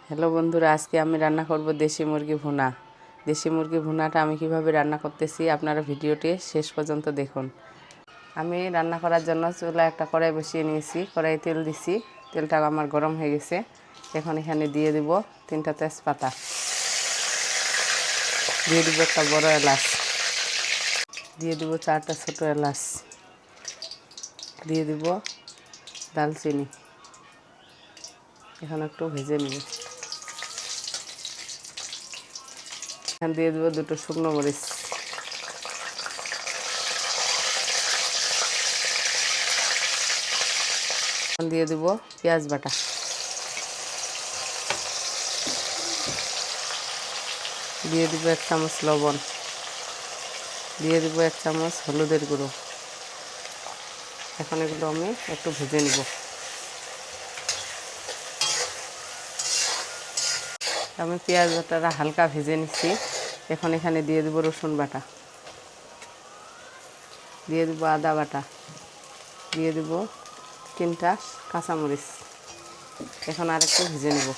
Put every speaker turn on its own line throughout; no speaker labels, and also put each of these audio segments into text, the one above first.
Hello বন্ধুরা, আজকে আমি রান্না করব দেশি মুরগি ভুনা। দেশি মুরগি ভুনাটা আমি কিভাবে রান্না করতেছি আপনারা ভিডিওটি শেষ পর্যন্ত দেখুন। আমি রান্না করার জন্য চুলায় একটা কড়াই বসিয়ে নিয়েছি। কড়াই তেল দিছি, তেলটা আমার গরম হয়ে গেছে। এখন এখানে দিয়ে দিব 3টা তেজপাতা, দিয়ে দিব একটা বড় এলাচ, দিয়ে দিব 4টা ছোট এলাচ, দিয়ে দিব দালচিনি। এখন একটু ভেজে নিব। এখানে দিয়ে দেবো 2টো শুকনো মরিচ, দিয়ে দেবো পেঁয়াজ বাটা, দিয়ে দিব 1 চামচ লবণ, দিয়ে দিব 1 চামচ হলুদের গুঁড়ো। এখন এগুলো আমি একটু ভেজে নিব। আমি পেঁয়াজ বাটাটা হালকা ভেজে নিচ্ছি। এখন এখানে দিয়ে দেবো রসুন বাটা, দিয়ে দেবো আদা বাটা, দিয়ে দেবো 3টা কাঁচামরিচ। এখন আরেকটু ভেজে নেব।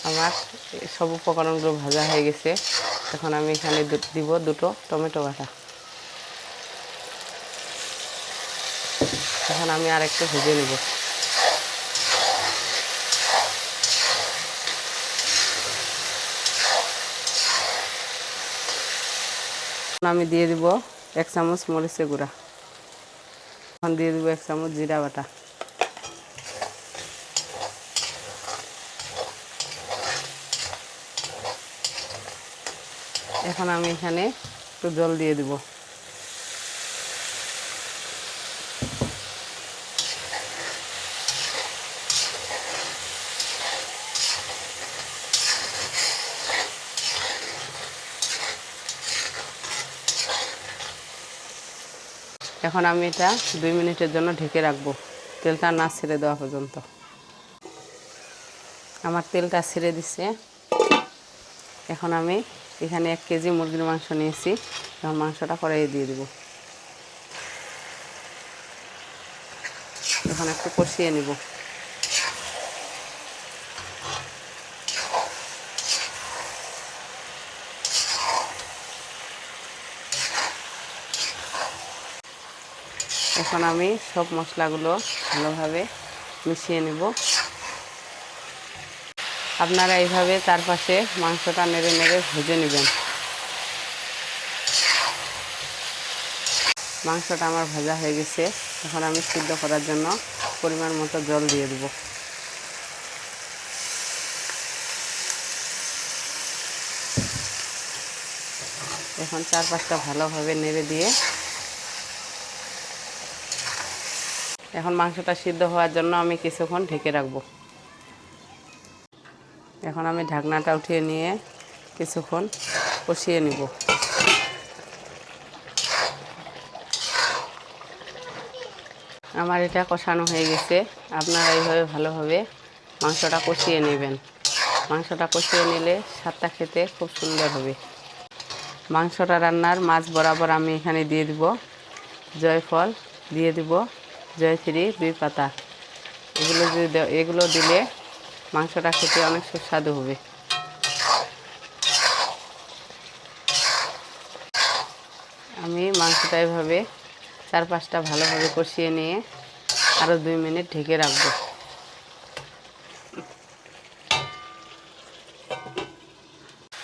আমার সব উপকরণগুলো ভাজা হয়ে গেছে। এখন আমি এখানে দিব 2টো টমেটো বাটা। এখন আমি আরেকটু ভেজে নেব। আমি দিয়ে দিব 1 চামচ মরিচের গুঁড়া। এখন দিয়ে দিব 1 চামচ জিরা বাটা। এখন আমি এখানে একটু জল দিয়ে দিব। এখন আমি এটা 2 মিনিটের জন্য ঢেকে রাখবো, তেলটা না ছেড়ে দেওয়া পর্যন্ত। আমার তেলটা ছেড়ে দিচ্ছে। এখন আমি এখানে 1 কেজি মুরগির মাংস নিয়েছি। এখন মাংসটা কড়াইয়ে দিয়ে দিব। এখন একটু কষিয়ে নিব। এখন আমি সব মশলাগুলো ভালোভাবে মিশিয়ে নেব। আপনারা এইভাবে চারপাশে মাংসটা নেড়ে নেড়ে ভেজে নেবেন। মাংসটা আমার ভাজা হয়ে গেছে। এখন আমি সিদ্ধ করার জন্য পরিমাণ মতো জল দিয়ে দেব। এখন চারপাশটা ভালোভাবে নেড়ে দিয়ে এখন মাংসটা সিদ্ধ হওয়ার জন্য আমি কিছুক্ষণ ঢেকে রাখব। এখন আমি ঢাকনাটা উঠিয়ে নিয়ে কিছুক্ষণ কষিয়ে নিব। আমার এটা কষানো হয়ে গেছে। আপনারা এইভাবে ভালোভাবে মাংসটা কষিয়ে নেবেন। মাংসটা কষিয়ে নিলে স্বাদটা খেতে খুব সুন্দর হবে। মাংসটা রান্নার মাঝ বরাবর আমি এখানে দিয়ে দিব জয়ফল, দিয়ে দিব জয়ত্রী 2 পাতা। এগুলো দিলে মাংসটা খেতে অনেক সুস্বাদু হবে। আমি মাংসটা এভাবে 4-5টা ভালোভাবে কষিয়ে নিয়ে আরও 2 মিনিট ঢেকে রাখব।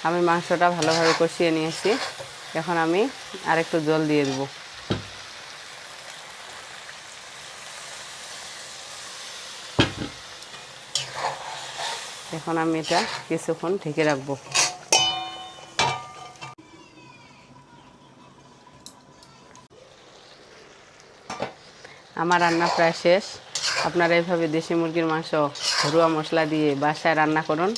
আমি মাংসটা ভালোভাবে কষিয়ে নিয়েছি। এখন আমি আরেকটু জল দিয়ে দেব। এখন আমি এটা কিছুক্ষণ ঢেকে রাখব। আমার রান্না প্রায় শেষ। আপনারা এইভাবে দেশি মুরগির মাংস ঘরোয়া মশলা দিয়ে বাসায় রান্না করুন,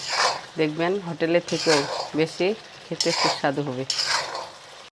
দেখবেন হোটেলের থেকেও বেশি খেতে সুস্বাদু হবে।